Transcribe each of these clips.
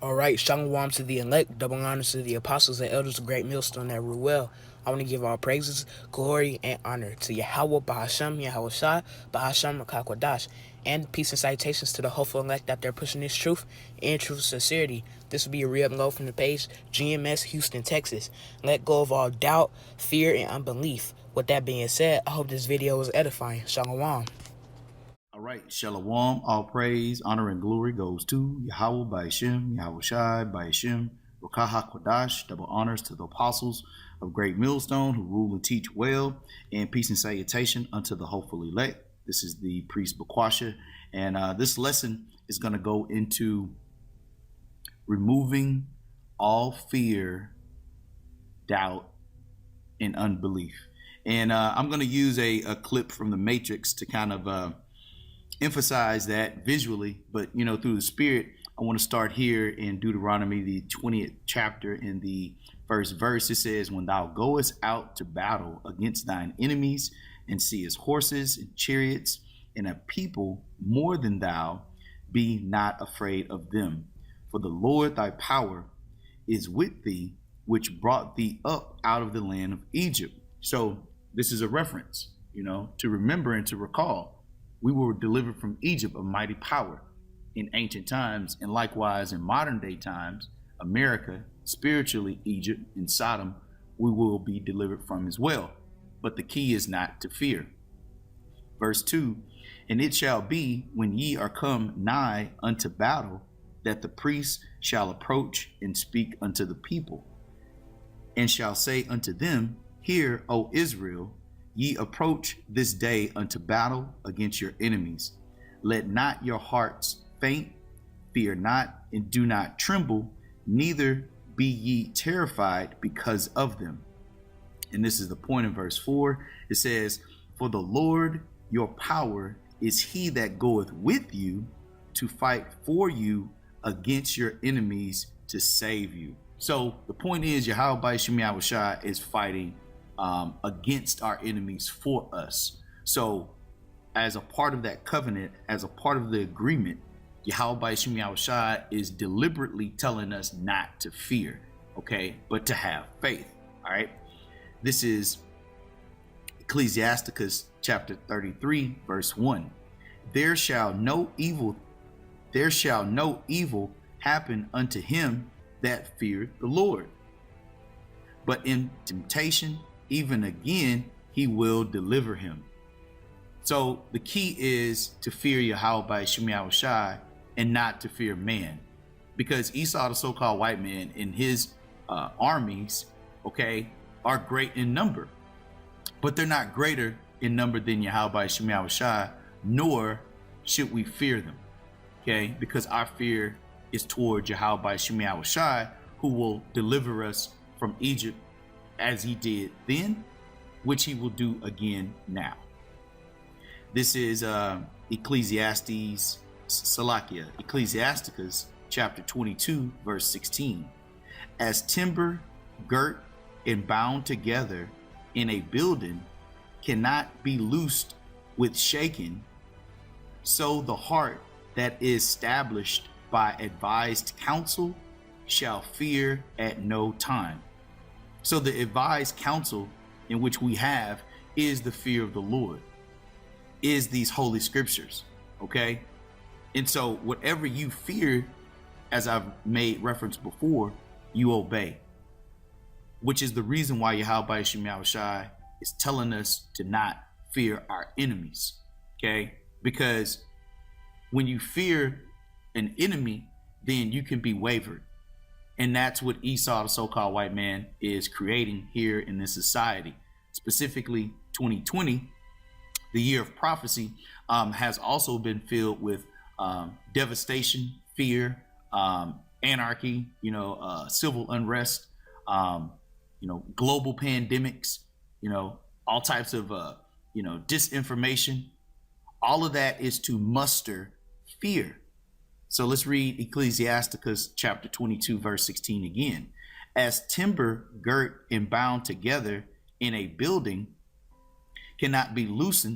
All right, shalom to the elect, double honors to the apostles and elders of Great Millstone that rule well. I want to give all praises, glory, and honor to Yahweh, Bahashem, Yahweh Shai, Bahashem, Makakwadash, and peace and citations to the hopeful elect that they're pushing this truth and truth sincerity. This will be a re-upload from the page, GMS, Houston, Texas. Let go of all doubt, fear, and unbelief. With that being said, I hope this video was edifying. Shalom. All right, Shalom, all praise, honor, and glory goes to Yahweh by Hashem, Yahweh Shai by Hashem, Rukaha Kodash, double honors to the apostles of Great Millstone who rule and teach well, and peace and salutation unto the hopeful elect. This is the priest Bakwasha, and this lesson is going to go into removing all fear, doubt, and unbelief. And I'm going to use a clip from the Matrix to kind of emphasize that visually, but through the spirit. I want to start here in Deuteronomy, the 20th chapter, in the first verse. It says, when thou goest out to battle against thine enemies, and seest horses and chariots and a people more than thou, be not afraid of them. For the Lord thy power is with thee, which brought thee up out of the land of Egypt. So this is a reference, to remember and to recall. We were delivered from Egypt, a mighty power in ancient times, and likewise in modern day times, America, spiritually Egypt and Sodom, we will be delivered from as well. But the key is not to fear. Verse 2, and it shall be when ye are come nigh unto battle, that the priests shall approach and speak unto the people, and shall say unto them, hear, O Israel, ye approach this day unto battle against your enemies. Let not your hearts faint, fear not, and do not tremble, neither be ye terrified because of them. And this is the point in verse 4. It says, for the Lord your power is he that goeth with you to fight for you against your enemies to save you. So the point is, Yahweh by Shem Yahweh Shai is fighting against our enemies for us. So as a part of that covenant, as a part of the agreement, Yahweh by Shem Yahweh Shai is deliberately telling us not to fear, okay, but to have faith. All right. This is Ecclesiasticus chapter 33, verse 1. There shall no evil happen unto him that feareth the Lord, but in temptation even again he will deliver him. So the key is to fear Yahweh by Shem Yahweh Shai and not to fear man, because Esau, the so-called white man, and his armies, okay, are great in number, but they're not greater in number than Yahweh by Shem Yahweh Shai, nor should we fear them, okay, because our fear is toward Yahweh by Shem Yahweh Shai, who will deliver us from Egypt as he did then, which he will do again now. This is Ecclesiasticus chapter 22, verse 16. As timber girt and bound together in a building cannot be loosed with shaking, so the heart that is established by advised counsel shall fear at no time. So the advised counsel in which we have is the fear of the Lord, is these holy scriptures, okay? And so whatever you fear, as I've made reference before, you obey, which is the reason why Yahweh by Shem Yahweh Shai is telling us to not fear our enemies, okay? Because when you fear an enemy, then you can be wavered. And that's what Esau, the so-called white man, is creating here in this society. Specifically, 2020, the year of prophecy, has also been filled with devastation, fear, anarchy, civil unrest, global pandemics, all types of, disinformation. All of that is to muster fear. So let's read Ecclesiasticus chapter 22, verse 16 again. As timber girt and bound together in a building cannot be loosed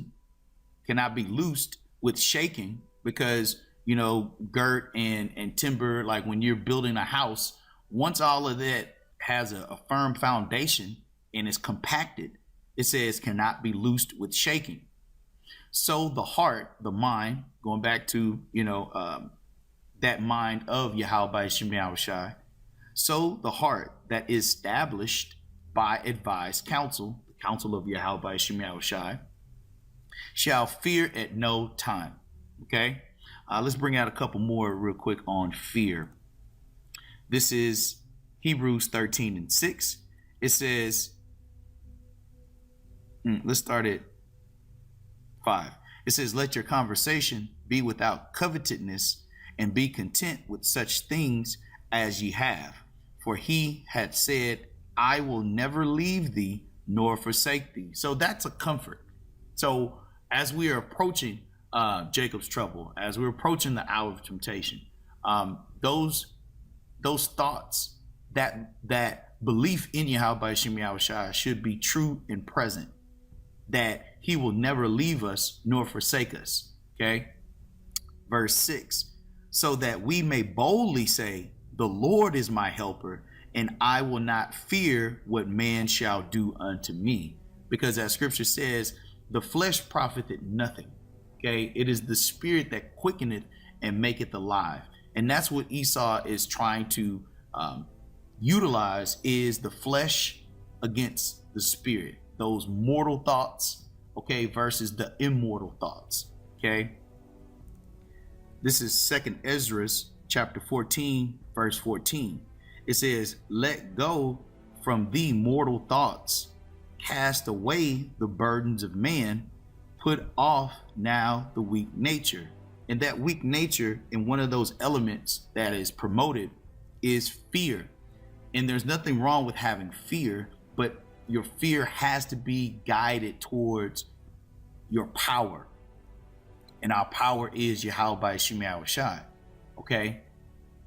with shaking, because girt and timber, like when you're building a house, once all of that has a firm foundation and is compacted, it says cannot be loosed with shaking. So the heart, the mind, going back to, that mind of Yahweh Shem Yahushai, so the heart that is established by advised counsel, the counsel of Yahweh Shem Yahushai, shall fear at no time. Okay? Let's bring out a couple more real quick on fear. This is Hebrews 13:6. It says, let's start at 5. It says, let your conversation be without covetousness, and be content with such things as ye have. For he had said, I will never leave thee nor forsake thee. So that's a comfort. So as we are approaching Jacob's trouble, as we're approaching the hour of temptation, those thoughts, that belief in Yahweh Shem Yahushai should be true and present, that he will never leave us nor forsake us. Okay. Verse 6, so that we may boldly say, the Lord is my helper, and I will not fear what man shall do unto me. Because as scripture says, the flesh profiteth nothing. Okay, it is the spirit that quickeneth and maketh alive. And that's what Esau is trying to utilize, is the flesh against the spirit, those mortal thoughts, okay, versus the immortal thoughts. Okay, this is 2 Ezra chapter 14 verse 14. It says, let go from thee mortal thoughts, cast away the burdens of man, put off now the weak nature. And that weak nature, in one of those elements that is promoted, is fear. And there's nothing wrong with having fear, but your fear has to be guided towards your power. And our power is Yahweh Shem Yahushai. Okay?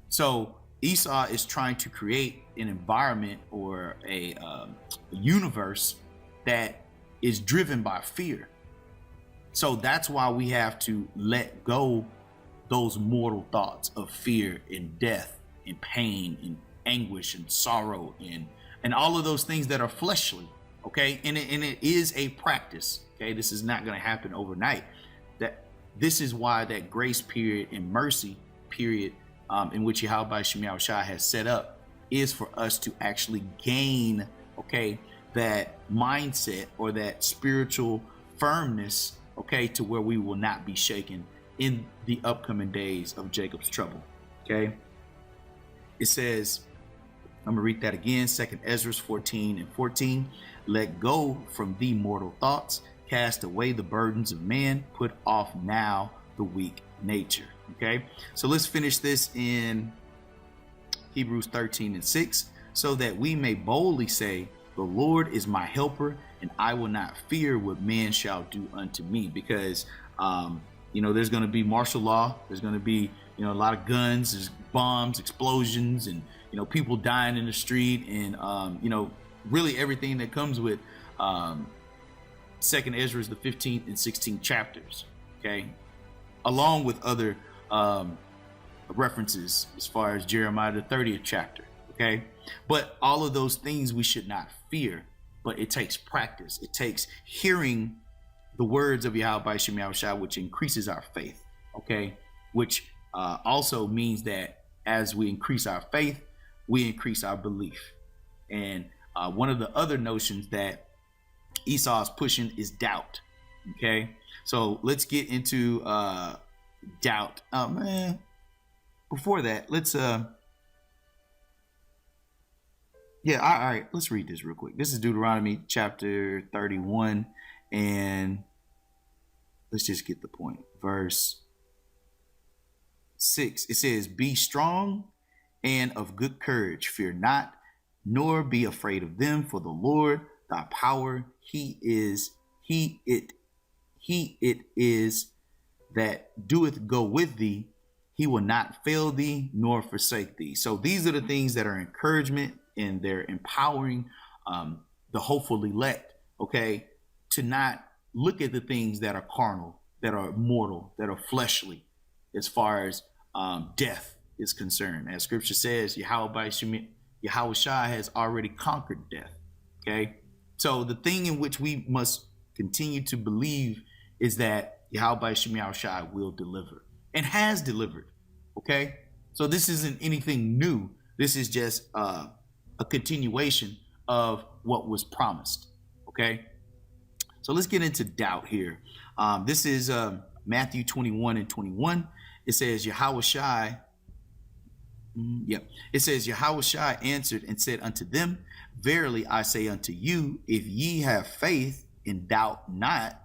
So Esau is trying to create an environment or a universe that is driven by fear. So that's why we have to let go those mortal thoughts of fear and death and pain and anguish and sorrow and all of those things that are fleshly. Okay, and it is a practice. Okay, this is not going to happen overnight. This is why that grace period and mercy period in which Yahweh Shem Yahushai has set up is for us to actually gain, okay, that mindset or that spiritual firmness, okay, to where we will not be shaken in the upcoming days of Jacob's trouble. Okay, it says, I'm gonna read that again, 2 Ezra 14:14. Let go from thee mortal thoughts, cast away the burdens of man, put off now the weak nature. Okay, so let's finish this in Hebrews 13:6. So that we may boldly say, the Lord is my helper, and I will not fear what man shall do unto me. Because there's going to be martial law, there's going to be a lot of guns, there's bombs, explosions, and people dying in the street, and really everything that comes with 2 Ezra, the 15th and 16th chapters. Okay, along with other references as far as Jeremiah the 30th chapter. Okay, but all of those things we should not fear, but it takes practice. It takes hearing the words of Yahweh Shem Yahushai, which increases our faith. Okay, which also means that as we increase our faith, we increase our belief. And one of the other notions that Esau is pushing is doubt. Okay, so let's get into doubt. Oh man, before that, let's all right, let's read this real quick. This is Deuteronomy chapter 31, and let's just get the point. Verse 6, it says, be strong and of good courage, fear not, nor be afraid of them, for the Lord thy power, he it is that doeth go with thee. He will not fail thee nor forsake thee. So these are the things that are encouragement, and they're empowering the hopeful elect, okay, to not look at the things that are carnal, that are mortal, that are fleshly, as far as death is concerned. As scripture says, Yahweh Shai has already conquered death. Okay. So the thing in which we must continue to believe is that Yahweh Shai will deliver and has delivered. Okay. So this isn't anything new. This is just a continuation of what was promised. Okay. So let's get into doubt here. This is Matthew 21:21. It says Yahweh Shai. It says Yahweh Shai answered and said unto them, verily I say unto you, if ye have faith and doubt not,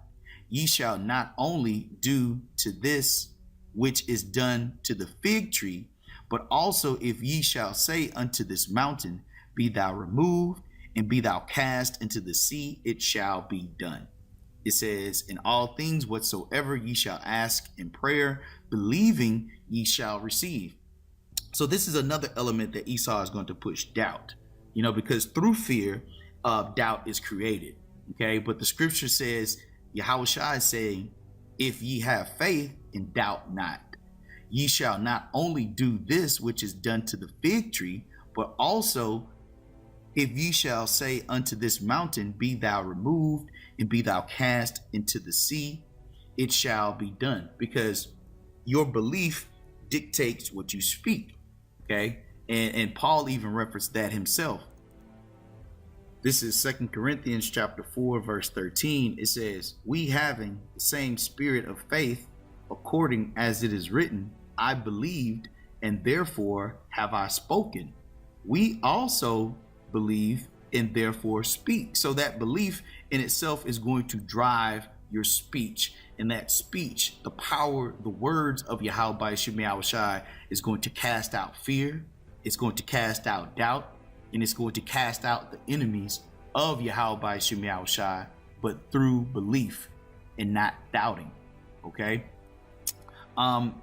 ye shall not only do to this which is done to the fig tree, but also if ye shall say unto this mountain, be thou removed and be thou cast into the sea, it shall be done. It says, in all things whatsoever ye shall ask in prayer, believing ye shall receive. So this is another element that Esau is going to push, doubt, because through fear, doubt is created. Okay. But the scripture says, Yahweh Shai is saying, if ye have faith and doubt not, ye shall not only do this which is done to the fig tree, but also if ye shall say unto this mountain, be thou removed and be thou cast into the sea, it shall be done. Because your belief dictates what you speak. Okay. And Paul even referenced that himself. This is 2 Corinthians chapter 4, verse 13. It says, we having the same spirit of faith, according as it is written, I believed, and therefore have I spoken. We also believe and therefore speak. So that belief in itself is going to drive your speech. And that speech, the power, the words of Yahweh Shai is going to cast out fear. It's going to cast out doubt. And it's going to cast out the enemies of Yahweh Shai, but through belief and not doubting. Okay. One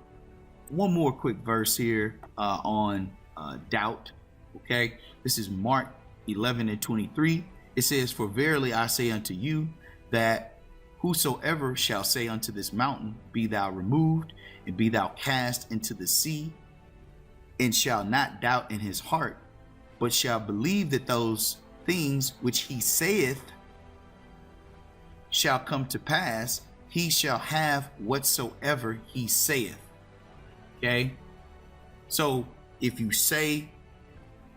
more quick verse here on doubt. Okay. This is Mark 11:23. It says, for verily I say unto you that whosoever shall say unto this mountain, be thou removed and be thou cast into the sea, and shall not doubt in his heart, but shall believe that those things which he saith shall come to pass, he shall have whatsoever he saith. Okay. So if you say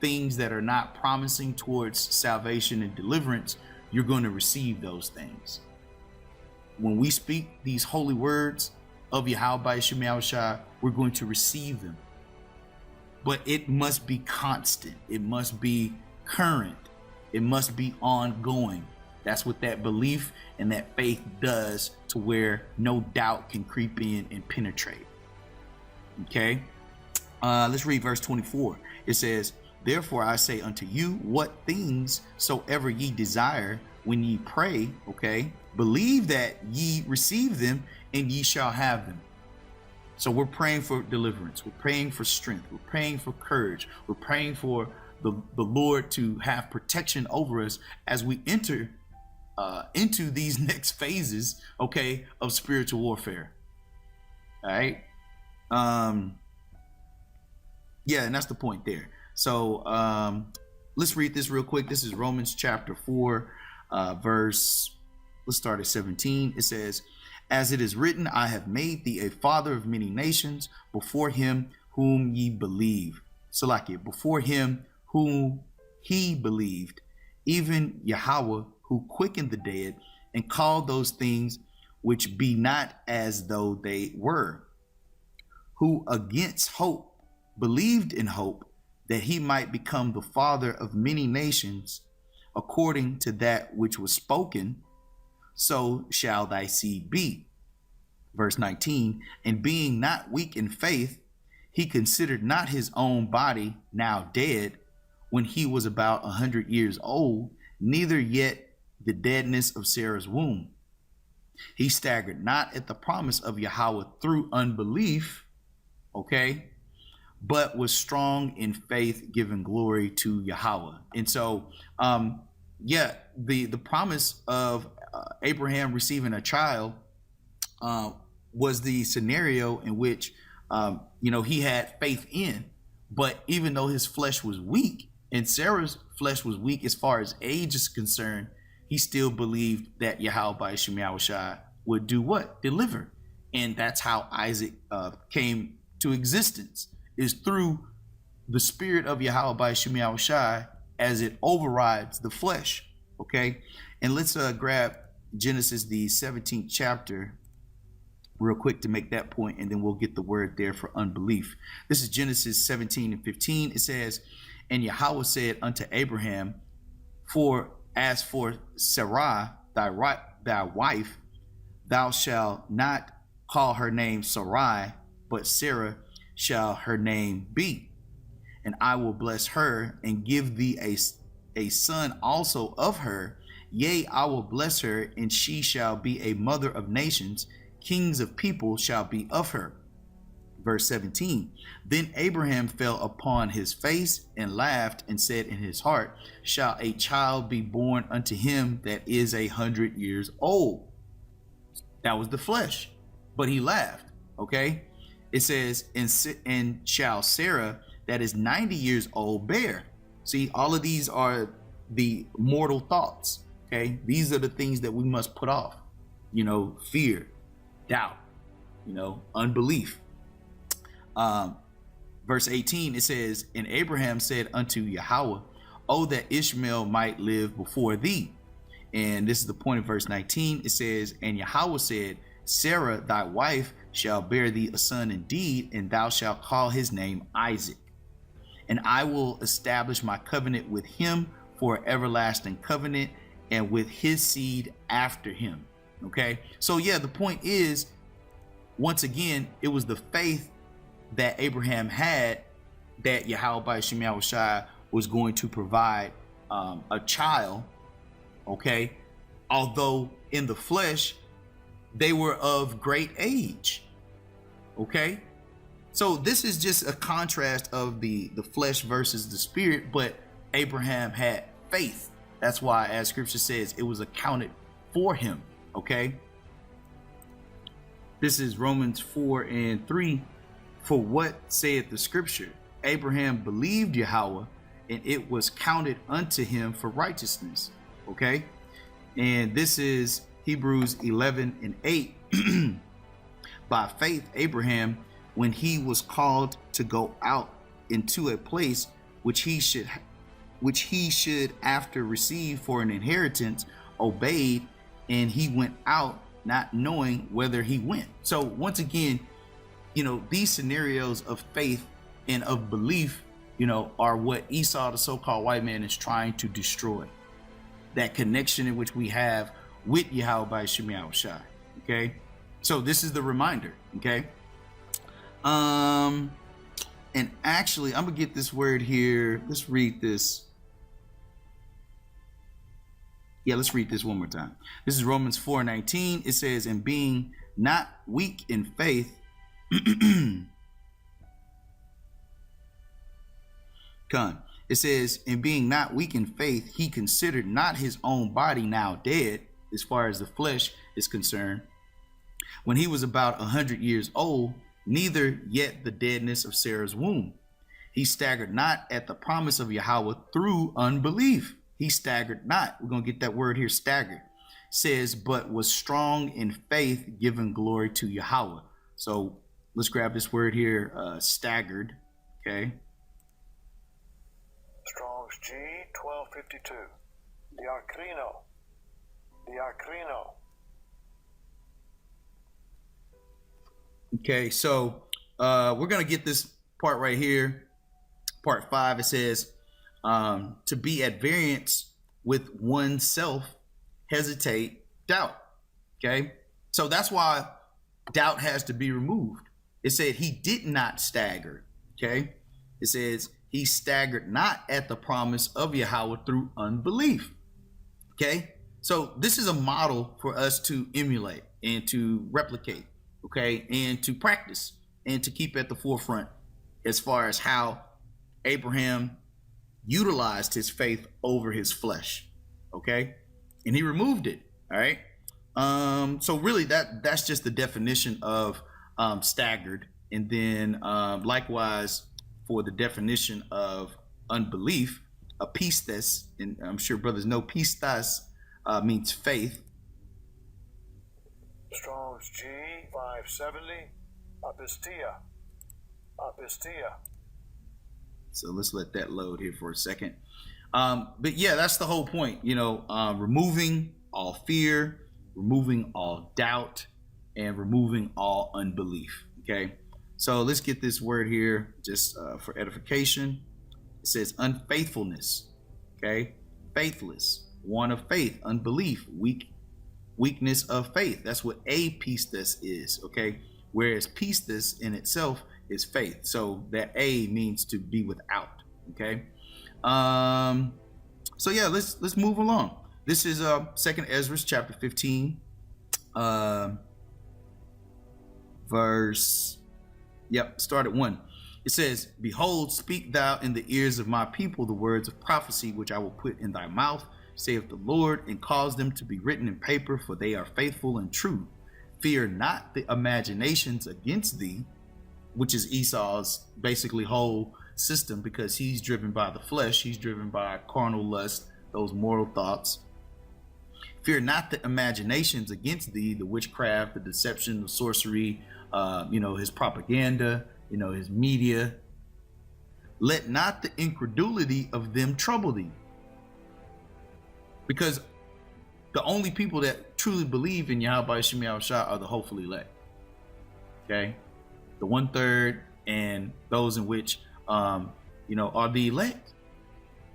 things that are not promising towards salvation and deliverance, you're going to receive those things. When we speak these holy words of Yahweh Shai, we're going to receive them. But it must be constant. It must be current. It must be ongoing. That's what that belief and that faith does, to where no doubt can creep in and penetrate. Okay. Let's read verse 24. It says, therefore I say unto you, what things soever ye desire when ye pray, okay, believe that ye receive them and ye shall have them. So we're praying for deliverance. We're praying for strength. We're praying for courage. We're praying for the Lord to have protection over us as we enter into these next phases, okay, of spiritual warfare. All right. Yeah, and that's the point there. So let's read this real quick. This is Romans chapter 4, verse, let's start at 17. It says, as it is written, I have made thee a father of many nations before him whom ye believe. So like it, before him whom he believed, even Yahweh, who quickened the dead and called those things which be not as though they were, who against hope believed in hope, that he might become the father of many nations, according to that which was spoken, so shall thy seed be. Verse 19, and being not weak in faith, he considered not his own body now dead, when he was about 100 years old, neither yet the deadness of Sarah's womb. He staggered not at the promise of Yahweh through unbelief, okay, but was strong in faith, giving glory to Yahweh. And so, the promise of Abraham receiving a child was the scenario in which he had faith in. But even though his flesh was weak and Sarah's flesh was weak as far as age is concerned, he still believed that Yahweh by Shem Yahushai would do what? Deliver. And that's how Isaac came to existence, is through the spirit of Yahweh by Shem Yahushai as it overrides the flesh. Okay. And let's grab Genesis, the 17th chapter, real quick to make that point, and then we'll get the word there for unbelief. This is Genesis 17 and 15. It says, and Yahweh said unto Abraham, as for Sarai, thy wife, thou shalt not call her name Sarai, but Sarah shall her name be. And I will bless her and give thee a son also of her. Yea, I will bless her, and she shall be a mother of nations. Kings of people shall be of her. Verse 17. Then Abraham fell upon his face and laughed and said in his heart, shall a child be born unto him that is 100 years old? That was the flesh, but he laughed. Okay. It says, and shall Sarah that is 90 years old bear? See, all of these are the mortal thoughts. Okay. These are the things that we must put off, fear, doubt, unbelief. Verse 18, it says, and Abraham said unto Yahweh, oh, that Ishmael might live before thee. And this is the point of verse 19. It says, and Yahweh said, Sarah, thy wife, shall bear thee a son indeed, and thou shalt call his name Isaac. And I will establish my covenant with him for an everlasting covenant, and with his seed after him. Okay. So yeah, the point is, once again, it was the faith that Abraham had that Yahweh by Shem Yahushai was going to provide a child. Okay. Although in the flesh, they were of great age. Okay. So this is just a contrast of the flesh versus the spirit, but Abraham had faith. That's why, as scripture says, it was accounted for him. Okay. This is Romans 4 and 3. For what saith the scripture? Abraham believed Yahweh, and it was counted unto him for righteousness. Okay. And this is Hebrews 11 and 8. By faith, Abraham, when he was called to go out into a place which he should after receive for an inheritance, obeyed, and he went out not knowing whither he went. So once again, these scenarios of faith and of belief, are what Esau, the so-called white man, is trying to destroy. That connection in which we have with Yahweh by Shem Yahushai. Okay. So this is the reminder. Okay. And actually, I'm gonna get this word here. Let's read this. Yeah, let's read this one more time. This is Romans 4:19. It says, and being not weak in faith, it says, and being not weak in faith, he considered not his own body now dead, as far as the flesh is concerned, when he was about 100 years old, neither yet the deadness of Sarah's womb. He staggered not at the promise of Yahweh through unbelief. He staggered not. We're going to get that word here, staggered. Says, but was strong in faith, giving glory to Yahweh. So let's grab this word here, staggered. Okay. Strong's G 1252. Diakrino. Okay, so we're gonna get this part right here, part 5. It says, to be at variance with oneself, hesitate, doubt. Okay, so that's why doubt has to be removed. It said he did not stagger. Okay, it says he staggered not at the promise of Yahweh through unbelief. Okay, so this is a model for us to emulate and to replicate. Okay, and to practice and to keep at the forefront as far as how Abraham utilized his faith over his flesh. Okay, and he removed it. All right. So really that's just the definition of staggered And then likewise for the definition of unbelief, a pistis, and I'm sure brothers know pistis means faith. Strong's G 570. Apistia. Apistia. So let's let that load here for a second. But yeah, that's the whole point, removing all fear, removing all doubt, and removing all unbelief. Okay, so let's get this word here just for edification. It says unfaithfulness. Okay, faithless, one of faith, unbelief, weakness of faith. That's what a pistis is. Okay, whereas pistis in itself is faith. So that a means to be without. Okay. So yeah, let's move along. This is Second Ezra chapter 15, start at 1. It says, "Behold, speak thou in the ears of my people the words of prophecy which I will put in thy mouth, saith the Lord, and cause them to be written in paper, for they are faithful and true. Fear not the imaginations against thee," which is Esau's basically whole system, because he's driven by the flesh, he's driven by carnal lust, those mortal thoughts. "Fear not the imaginations against thee," the witchcraft, the deception, the sorcery, his propaganda, his media. "Let not the incredulity of them trouble thee." Because the only people that truly believe in Yahweh Shem Yahushua are the hopefully elect. Okay? The 1/3 and those in which are the elect.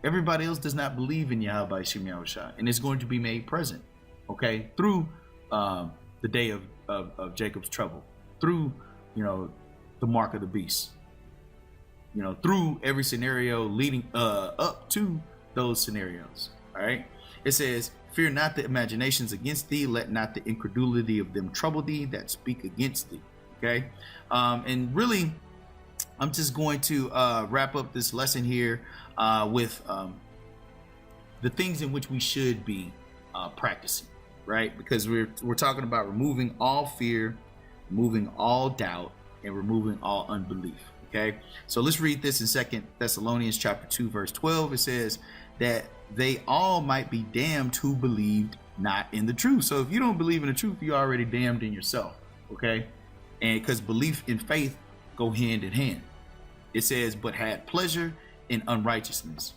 Everybody else does not believe in Yahweh Shem Yahushua, and it's going to be made present, okay, through the day of Jacob's trouble, through the mark of the beast, through every scenario leading up to those scenarios. All right, it says, "Fear not the imaginations against thee, let not the incredulity of them trouble thee that speak against thee." Okay, and really, I'm just going to wrap up this lesson here with the things in which we should be practicing, right? Because we're talking about removing all fear, removing all doubt, and removing all unbelief. Okay, so let's read this in 2 Thessalonians chapter 2, verse 12. It says that they all might be damned who believed not in the truth. So if you don't believe in the truth, you're already damned in yourself. Okay, and because belief and faith go hand in hand. It says, "But had pleasure in unrighteousness.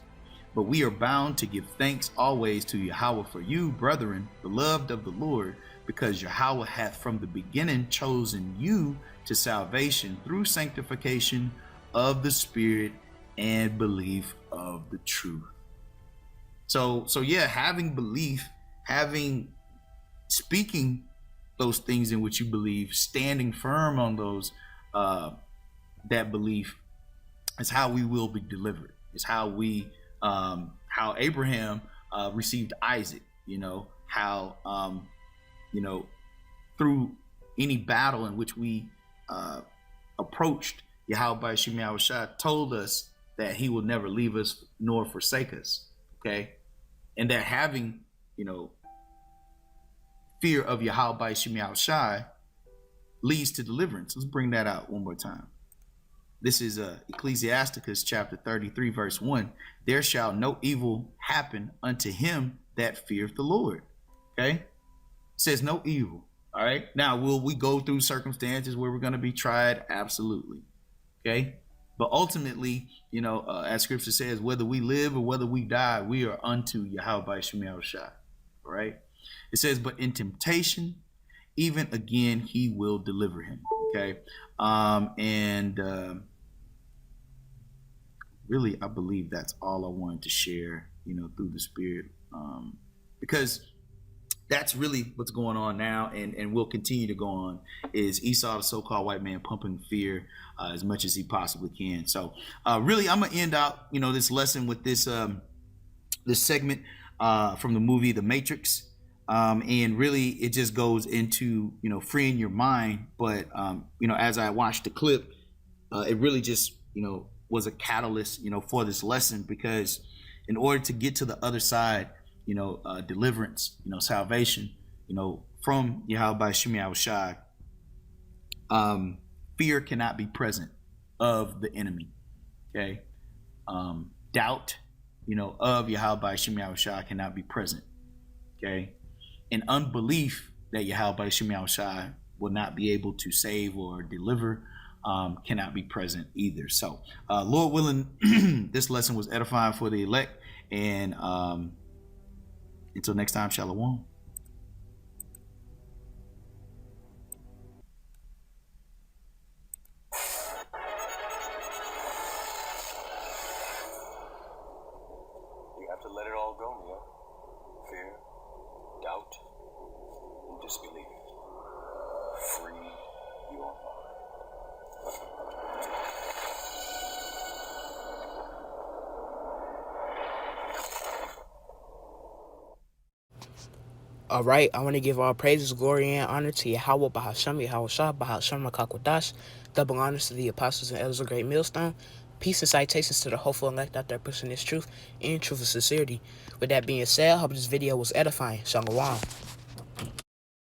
But we are bound to give thanks always to Yahweh for you, brethren, beloved of the Lord, because Yahweh hath from the beginning chosen you to salvation through sanctification of the Spirit and belief of the truth." So yeah, having belief, speaking those things in which you believe, standing firm on those that belief, is how we will be delivered. It's how how Abraham received Isaac. How through any battle in which we approached, Yahweh Shem Yahushua told us that he will never leave us nor forsake us. Okay, and that having fear of Yahweh Shem Yahushua leads to deliverance. Let's bring that out one more time. This is Ecclesiasticus chapter 33, verse 1. "There shall no evil happen unto him that feareth the Lord." Okay? It says no evil. All right? Now, will we go through circumstances where we're going to be tried? Absolutely. Okay? But ultimately, as scripture says, whether we live or whether we die, we are unto Yahweh Shem Yahushua. All right? It says, "But in temptation, even again, he will deliver him." Okay? Really, I believe that's all I wanted to share, through the Spirit, because that's really what's going on now, and will continue to go on, is Esau, the so-called white man, pumping fear as much as he possibly can. So really, I'm gonna end out, this lesson with this this segment from the movie The Matrix, and really it just goes into freeing your mind. But as I watched the clip, it really just was a catalyst, for this lesson, because in order to get to the other side, deliverance, salvation, from Yahweh Shem Yahushua, fear cannot be present of the enemy. Okay. Doubt, of Yahweh Hashem Yahushua cannot be present. Okay. And unbelief that Yahweh Hashem Yahushua will not be able to save or deliver cannot be present either. So, Lord willing, this lesson was edifying for the elect. And until next time, Shalom. You have to let it all go, Mia. Fear, doubt, and disbelief. Free your mind. All right, I want to give all praises, glory, and honor to Yahweh, Bahasham, Yahushua, Bahasham, Makakwadash. Double honors to the apostles and elders of Great Millstone. Peace and citations to the hopeful elect out there pushing this truth in truth and sincerity. With that being said, I hope this video was edifying. Shalom.